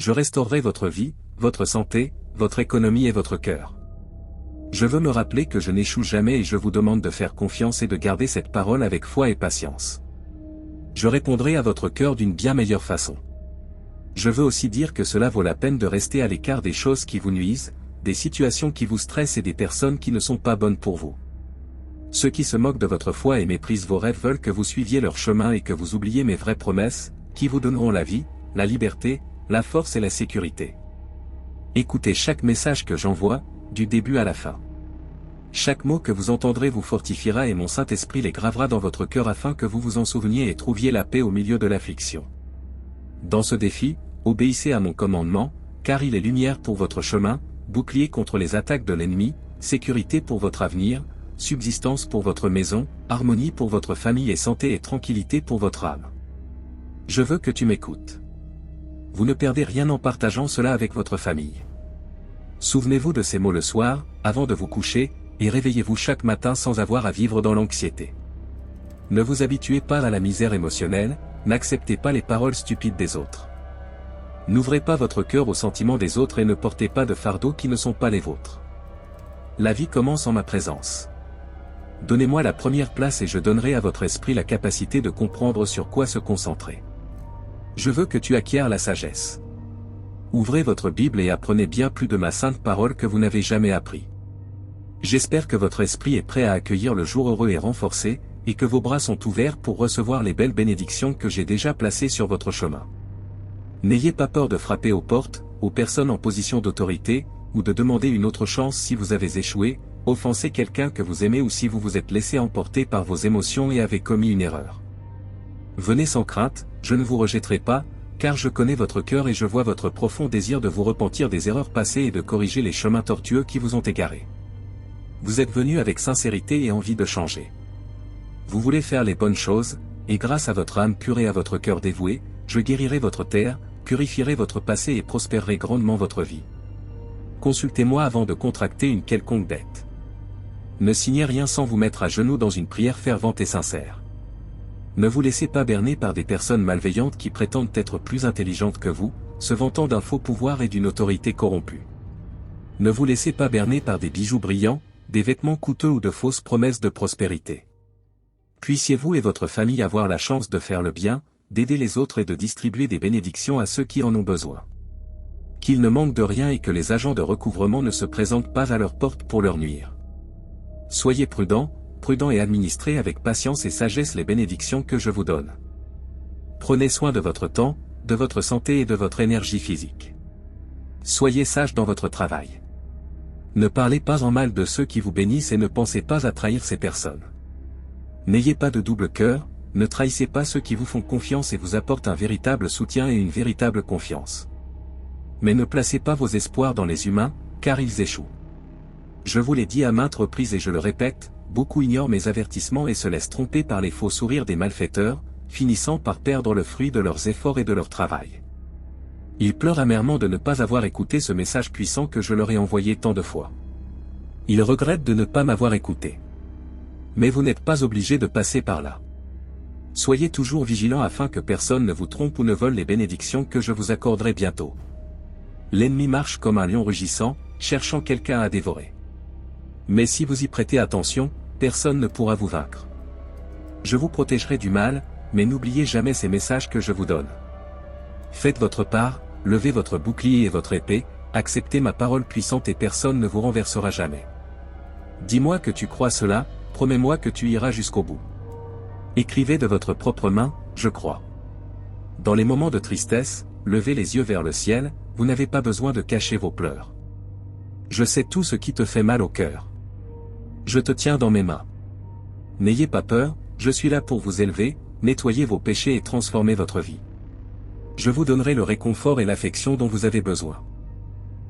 Je restaurerai votre vie, votre santé, votre économie et votre cœur. Je veux me rappeler que je n'échoue jamais et je vous demande de faire confiance et de garder cette parole avec foi et patience. Je répondrai à votre cœur d'une bien meilleure façon. Je veux aussi dire que cela vaut la peine de rester à l'écart des choses qui vous nuisent, des situations qui vous stressent et des personnes qui ne sont pas bonnes pour vous. Ceux qui se moquent de votre foi et méprisent vos rêves veulent que vous suiviez leur chemin et que vous oubliez mes vraies promesses, qui vous donneront la vie, la liberté, la force et la sécurité. Écoutez chaque message que j'envoie, du début à la fin. Chaque mot que vous entendrez vous fortifiera et mon Saint-Esprit les gravera dans votre cœur afin que vous vous en souveniez et trouviez la paix au milieu de l'affliction. Dans ce défi, obéissez à mon commandement, car il est lumière pour votre chemin, bouclier contre les attaques de l'ennemi, sécurité pour votre avenir, subsistance pour votre maison, harmonie pour votre famille et santé et tranquillité pour votre âme. Je veux que tu m'écoutes. Vous ne perdez rien en partageant cela avec votre famille. Souvenez-vous de ces mots le soir, avant de vous coucher, et réveillez-vous chaque matin sans avoir à vivre dans l'anxiété. Ne vous habituez pas à la misère émotionnelle, n'acceptez pas les paroles stupides des autres. N'ouvrez pas votre cœur aux sentiments des autres et ne portez pas de fardeaux qui ne sont pas les vôtres. La vie commence en ma présence. Donnez-moi la première place et je donnerai à votre esprit la capacité de comprendre sur quoi se concentrer. Je veux que tu acquières la sagesse. Ouvrez votre Bible et apprenez bien plus de ma sainte parole que vous n'avez jamais appris. J'espère que votre esprit est prêt à accueillir le jour heureux et renforcé, et que vos bras sont ouverts pour recevoir les belles bénédictions que j'ai déjà placées sur votre chemin. N'ayez pas peur de frapper aux portes, aux personnes en position d'autorité, ou de demander une autre chance si vous avez échoué, offensé quelqu'un que vous aimez ou si vous vous êtes laissé emporter par vos émotions et avez commis une erreur. Venez sans crainte, je ne vous rejetterai pas, car je connais votre cœur et je vois votre profond désir de vous repentir des erreurs passées et de corriger les chemins tortueux qui vous ont égarés. Vous êtes venu avec sincérité et envie de changer. Vous voulez faire les bonnes choses, et grâce à votre âme pure et à votre cœur dévoué, je guérirai votre terre, purifierai votre passé et prospérerai grandement votre vie. Consultez-moi avant de contracter une quelconque dette. Ne signez rien sans vous mettre à genoux dans une prière fervente et sincère. Ne vous laissez pas berner par des personnes malveillantes qui prétendent être plus intelligentes que vous, se vantant d'un faux pouvoir et d'une autorité corrompue. Ne vous laissez pas berner par des bijoux brillants, des vêtements coûteux ou de fausses promesses de prospérité. Puissiez-vous et votre famille avoir la chance de faire le bien, d'aider les autres et de distribuer des bénédictions à ceux qui en ont besoin. Qu'ils ne manquent de rien et que les agents de recouvrement ne se présentent pas à leur porte pour leur nuire. Soyez prudents et administrez avec patience et sagesse les bénédictions que je vous donne. Prenez soin de votre temps, de votre santé et de votre énergie physique. Soyez sages dans votre travail. Ne parlez pas en mal de ceux qui vous bénissent et ne pensez pas à trahir ces personnes. N'ayez pas de double cœur, ne trahissez pas ceux qui vous font confiance et vous apportent un véritable soutien et une véritable confiance. Mais ne placez pas vos espoirs dans les humains, car ils échouent. Je vous l'ai dit à maintes reprises et je le répète, beaucoup ignorent mes avertissements et se laissent tromper par les faux sourires des malfaiteurs, finissant par perdre le fruit de leurs efforts et de leur travail. Ils pleurent amèrement de ne pas avoir écouté ce message puissant que je leur ai envoyé tant de fois. Ils regrettent de ne pas m'avoir écouté. Mais vous n'êtes pas obligé de passer par là. Soyez toujours vigilants afin que personne ne vous trompe ou ne vole les bénédictions que je vous accorderai bientôt. L'ennemi marche comme un lion rugissant, cherchant quelqu'un à dévorer. Mais si vous y prêtez attention, personne ne pourra vous vaincre. Je vous protégerai du mal, mais n'oubliez jamais ces messages que je vous donne. Faites votre part, levez votre bouclier et votre épée, acceptez ma parole puissante et personne ne vous renversera jamais. Dis-moi que tu crois cela, promets-moi que tu iras jusqu'au bout. Écrivez de votre propre main, je crois. Dans les moments de tristesse, levez les yeux vers le ciel, vous n'avez pas besoin de cacher vos pleurs. Je sais tout ce qui te fait mal au cœur. Je te tiens dans mes mains. N'ayez pas peur, je suis là pour vous élever, nettoyer vos péchés et transformer votre vie. Je vous donnerai le réconfort et l'affection dont vous avez besoin.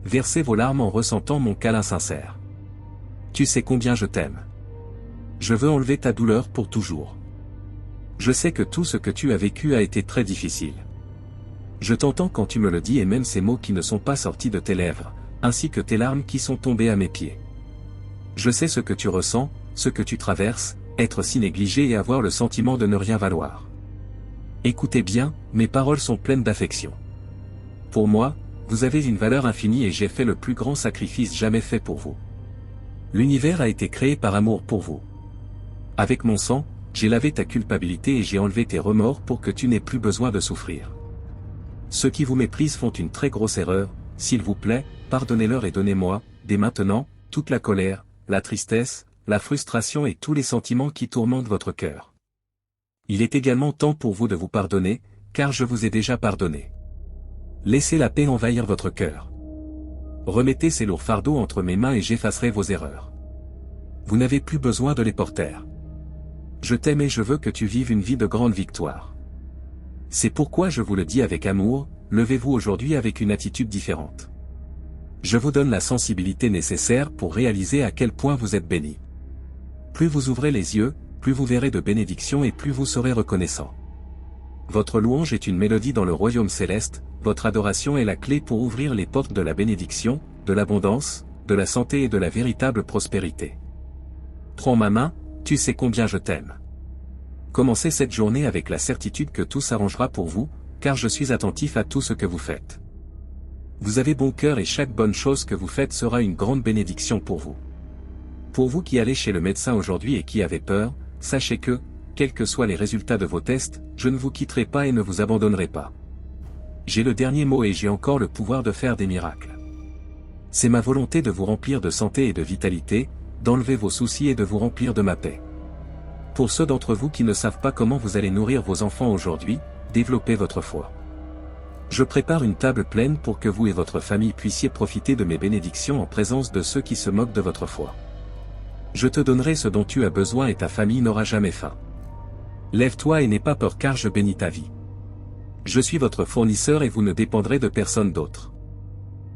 Versez vos larmes en ressentant mon câlin sincère. Tu sais combien je t'aime. Je veux enlever ta douleur pour toujours. Je sais que tout ce que tu as vécu a été très difficile. Je t'entends quand tu me le dis et même ces mots qui ne sont pas sortis de tes lèvres, ainsi que tes larmes qui sont tombées à mes pieds. Je sais ce que tu ressens, ce que tu traverses, être si négligé et avoir le sentiment de ne rien valoir. Écoutez bien, mes paroles sont pleines d'affection. Pour moi, vous avez une valeur infinie et j'ai fait le plus grand sacrifice jamais fait pour vous. L'univers a été créé par amour pour vous. Avec mon sang, j'ai lavé ta culpabilité et j'ai enlevé tes remords pour que tu n'aies plus besoin de souffrir. Ceux qui vous méprisent font une très grosse erreur, s'il vous plaît, pardonnez-leur et donnez-moi, dès maintenant, toute la colère, la tristesse, la frustration et tous les sentiments qui tourmentent votre cœur. Il est également temps pour vous de vous pardonner, car je vous ai déjà pardonné. Laissez la paix envahir votre cœur. Remettez ces lourds fardeaux entre mes mains et j'effacerai vos erreurs. Vous n'avez plus besoin de les porter. Je t'aime et je veux que tu vives une vie de grande victoire. C'est pourquoi je vous le dis avec amour, levez-vous aujourd'hui avec une attitude différente. Je vous donne la sensibilité nécessaire pour réaliser à quel point vous êtes béni. Plus vous ouvrez les yeux, plus vous verrez de bénédictions et plus vous serez reconnaissant. Votre louange est une mélodie dans le royaume céleste, votre adoration est la clé pour ouvrir les portes de la bénédiction, de l'abondance, de la santé et de la véritable prospérité. Prends ma main, tu sais combien je t'aime. Commencez cette journée avec la certitude que tout s'arrangera pour vous, car je suis attentif à tout ce que vous faites. Vous avez bon cœur et chaque bonne chose que vous faites sera une grande bénédiction pour vous. Pour vous qui allez chez le médecin aujourd'hui et qui avez peur, sachez que, quels que soient les résultats de vos tests, je ne vous quitterai pas et ne vous abandonnerai pas. J'ai le dernier mot et j'ai encore le pouvoir de faire des miracles. C'est ma volonté de vous remplir de santé et de vitalité, d'enlever vos soucis et de vous remplir de ma paix. Pour ceux d'entre vous qui ne savent pas comment vous allez nourrir vos enfants aujourd'hui, développez votre foi. Je prépare une table pleine pour que vous et votre famille puissiez profiter de mes bénédictions en présence de ceux qui se moquent de votre foi. Je te donnerai ce dont tu as besoin et ta famille n'aura jamais faim. Lève-toi et n'aie pas peur car je bénis ta vie. Je suis votre fournisseur et vous ne dépendrez de personne d'autre.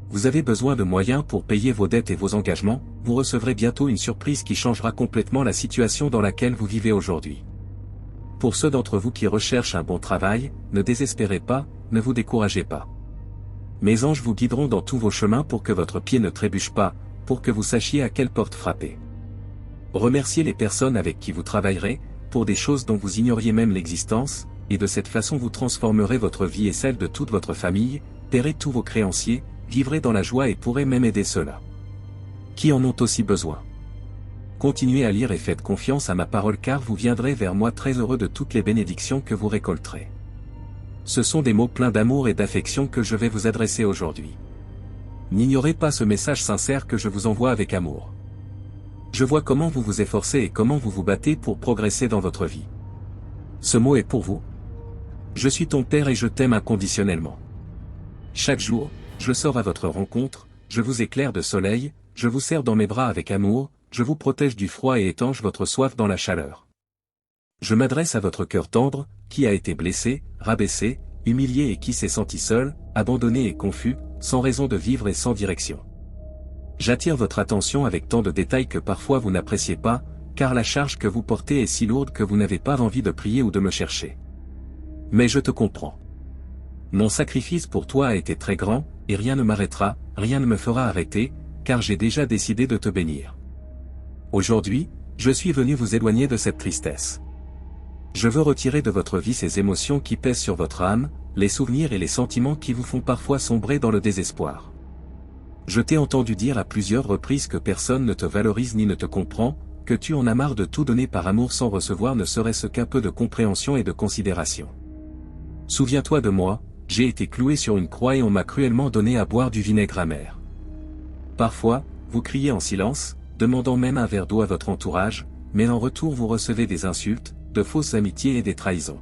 Vous avez besoin de moyens pour payer vos dettes et vos engagements, vous recevrez bientôt une surprise qui changera complètement la situation dans laquelle vous vivez aujourd'hui. Pour ceux d'entre vous qui recherchent un bon travail, ne désespérez pas, ne vous découragez pas. Mes anges vous guideront dans tous vos chemins pour que votre pied ne trébuche pas, pour que vous sachiez à quelle porte frapper. Remerciez les personnes avec qui vous travaillerez, pour des choses dont vous ignoriez même l'existence, et de cette façon vous transformerez votre vie et celle de toute votre famille, paierez tous vos créanciers, vivrez dans la joie et pourrez même aider ceux-là qui en ont aussi besoin. Continuez à lire et faites confiance à ma parole car vous viendrez vers moi très heureux de toutes les bénédictions que vous récolterez. Ce sont des mots pleins d'amour et d'affection que je vais vous adresser aujourd'hui. N'ignorez pas ce message sincère que je vous envoie avec amour. Je vois comment vous vous efforcez et comment vous vous battez pour progresser dans votre vie. Ce mot est pour vous. Je suis ton Père et je t'aime inconditionnellement. Chaque jour, je sors à votre rencontre, je vous éclaire de soleil, je vous serre dans mes bras avec amour, je vous protège du froid et étanche votre soif dans la chaleur. Je m'adresse à votre cœur tendre, qui a été blessé, rabaissé, humilié et qui s'est senti seul, abandonné et confus, sans raison de vivre et sans direction. J'attire votre attention avec tant de détails que parfois vous n'appréciez pas, car la charge que vous portez est si lourde que vous n'avez pas envie de prier ou de me chercher. Mais je te comprends. Mon sacrifice pour toi a été très grand, et rien ne m'arrêtera, rien ne me fera arrêter, car j'ai déjà décidé de te bénir. Aujourd'hui, je suis venu vous éloigner de cette tristesse. Je veux retirer de votre vie ces émotions qui pèsent sur votre âme, les souvenirs et les sentiments qui vous font parfois sombrer dans le désespoir. Je t'ai entendu dire à plusieurs reprises que personne ne te valorise ni ne te comprend, que tu en as marre de tout donner par amour sans recevoir ne serait-ce qu'un peu de compréhension et de considération. Souviens-toi de moi, j'ai été cloué sur une croix et on m'a cruellement donné à boire du vinaigre amer. Parfois, vous criez en silence, demandant même un verre d'eau à votre entourage, mais en retour vous recevez des insultes, de fausses amitiés et des trahisons.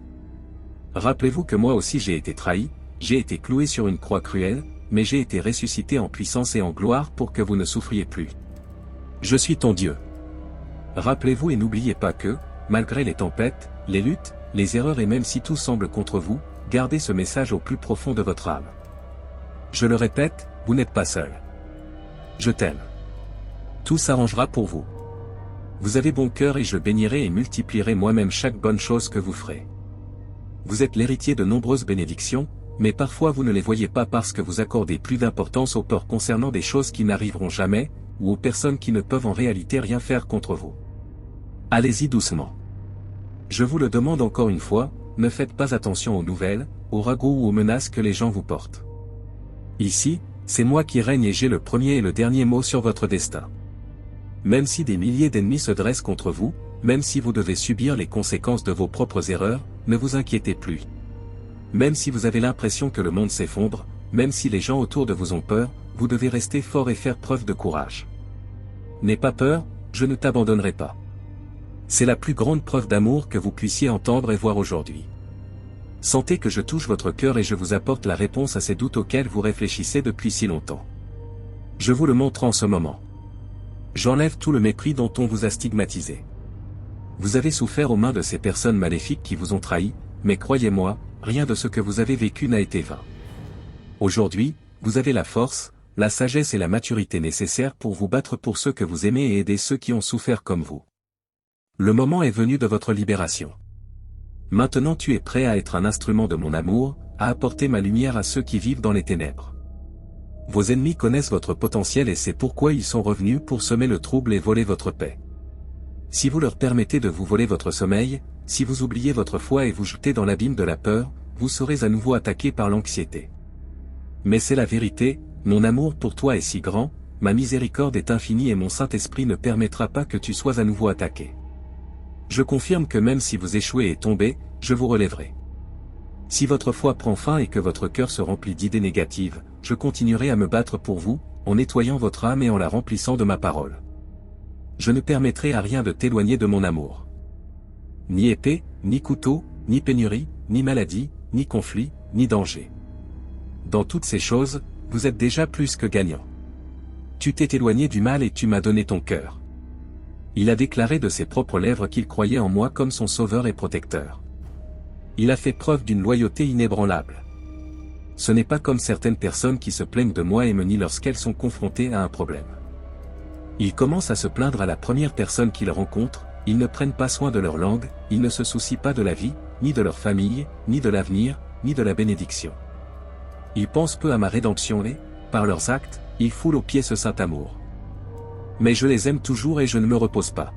Rappelez-vous que moi aussi j'ai été trahi, j'ai été cloué sur une croix cruelle, mais j'ai été ressuscité en puissance et en gloire pour que vous ne souffriez plus. Je suis ton Dieu. Rappelez-vous et n'oubliez pas que, malgré les tempêtes, les luttes, les erreurs et même si tout semble contre vous, gardez ce message au plus profond de votre âme. Je le répète, vous n'êtes pas seul. Je t'aime. Tout s'arrangera pour vous. Vous avez bon cœur et je bénirai et multiplierai moi-même chaque bonne chose que vous ferez. Vous êtes l'héritier de nombreuses bénédictions, mais parfois vous ne les voyez pas parce que vous accordez plus d'importance aux peurs concernant des choses qui n'arriveront jamais, ou aux personnes qui ne peuvent en réalité rien faire contre vous. Allez-y doucement. Je vous le demande encore une fois, ne faites pas attention aux nouvelles, aux ragots ou aux menaces que les gens vous portent. Ici, c'est moi qui règne et j'ai le premier et le dernier mot sur votre destin. Même si des milliers d'ennemis se dressent contre vous, même si vous devez subir les conséquences de vos propres erreurs, ne vous inquiétez plus. Même si vous avez l'impression que le monde s'effondre, même si les gens autour de vous ont peur, vous devez rester fort et faire preuve de courage. N'aie pas peur, je ne t'abandonnerai pas. C'est la plus grande preuve d'amour que vous puissiez entendre et voir aujourd'hui. Sentez que je touche votre cœur et je vous apporte la réponse à ces doutes auxquels vous réfléchissez depuis si longtemps. Je vous le montre en ce moment. J'enlève tout le mépris dont on vous a stigmatisé. Vous avez souffert aux mains de ces personnes maléfiques qui vous ont trahi, mais croyez-moi, rien de ce que vous avez vécu n'a été vain. Aujourd'hui, vous avez la force, la sagesse et la maturité nécessaires pour vous battre pour ceux que vous aimez et aider ceux qui ont souffert comme vous. Le moment est venu de votre libération. Maintenant tu es prêt à être un instrument de mon amour, à apporter ma lumière à ceux qui vivent dans les ténèbres. Vos ennemis connaissent votre potentiel et c'est pourquoi ils sont revenus pour semer le trouble et voler votre paix. Si vous leur permettez de vous voler votre sommeil, si vous oubliez votre foi et vous jetez dans l'abîme de la peur, vous serez à nouveau attaqué par l'anxiété. Mais c'est la vérité, mon amour pour toi est si grand, ma miséricorde est infinie et mon Saint-Esprit ne permettra pas que tu sois à nouveau attaqué. Je confirme que même si vous échouez et tombez, je vous relèverai. Si votre foi prend fin et que votre cœur se remplit d'idées négatives, je continuerai à me battre pour vous, en nettoyant votre âme et en la remplissant de ma parole. Je ne permettrai à rien de t'éloigner de mon amour. Ni épée, ni couteau, ni pénurie, ni maladie, ni conflit, ni danger. Dans toutes ces choses, vous êtes déjà plus que gagnant. Tu t'es éloigné du mal et tu m'as donné ton cœur. Il a déclaré de ses propres lèvres qu'il croyait en moi comme son sauveur et protecteur. Il a fait preuve d'une loyauté inébranlable. Ce n'est pas comme certaines personnes qui se plaignent de moi et me nient lorsqu'elles sont confrontées à un problème. Ils commencent à se plaindre à la première personne qu'ils rencontrent, ils ne prennent pas soin de leur langue, ils ne se soucient pas de la vie, ni de leur famille, ni de l'avenir, ni de la bénédiction. Ils pensent peu à ma rédemption et, par leurs actes, ils foulent aux pieds ce saint amour. Mais je les aime toujours et je ne me repose pas.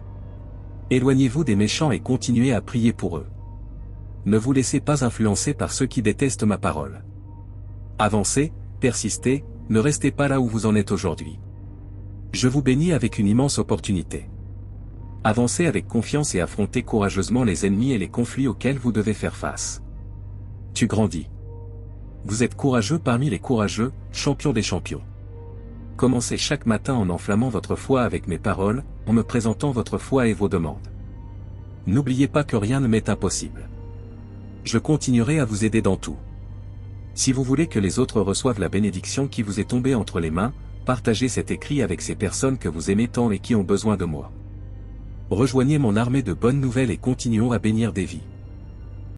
Éloignez-vous des méchants et continuez à prier pour eux. Ne vous laissez pas influencer par ceux qui détestent ma parole. Avancez, persistez, ne restez pas là où vous en êtes aujourd'hui. Je vous bénis avec une immense opportunité. Avancez avec confiance et affrontez courageusement les ennemis et les conflits auxquels vous devez faire face. Tu grandis. Vous êtes courageux parmi les courageux, champion des champions. Commencez chaque matin en enflammant votre foi avec mes paroles, en me présentant votre foi et vos demandes. N'oubliez pas que rien ne m'est impossible. Je continuerai à vous aider dans tout. Si vous voulez que les autres reçoivent la bénédiction qui vous est tombée entre les mains, partagez cet écrit avec ces personnes que vous aimez tant et qui ont besoin de moi. Rejoignez mon armée de bonnes nouvelles et continuons à bénir des vies.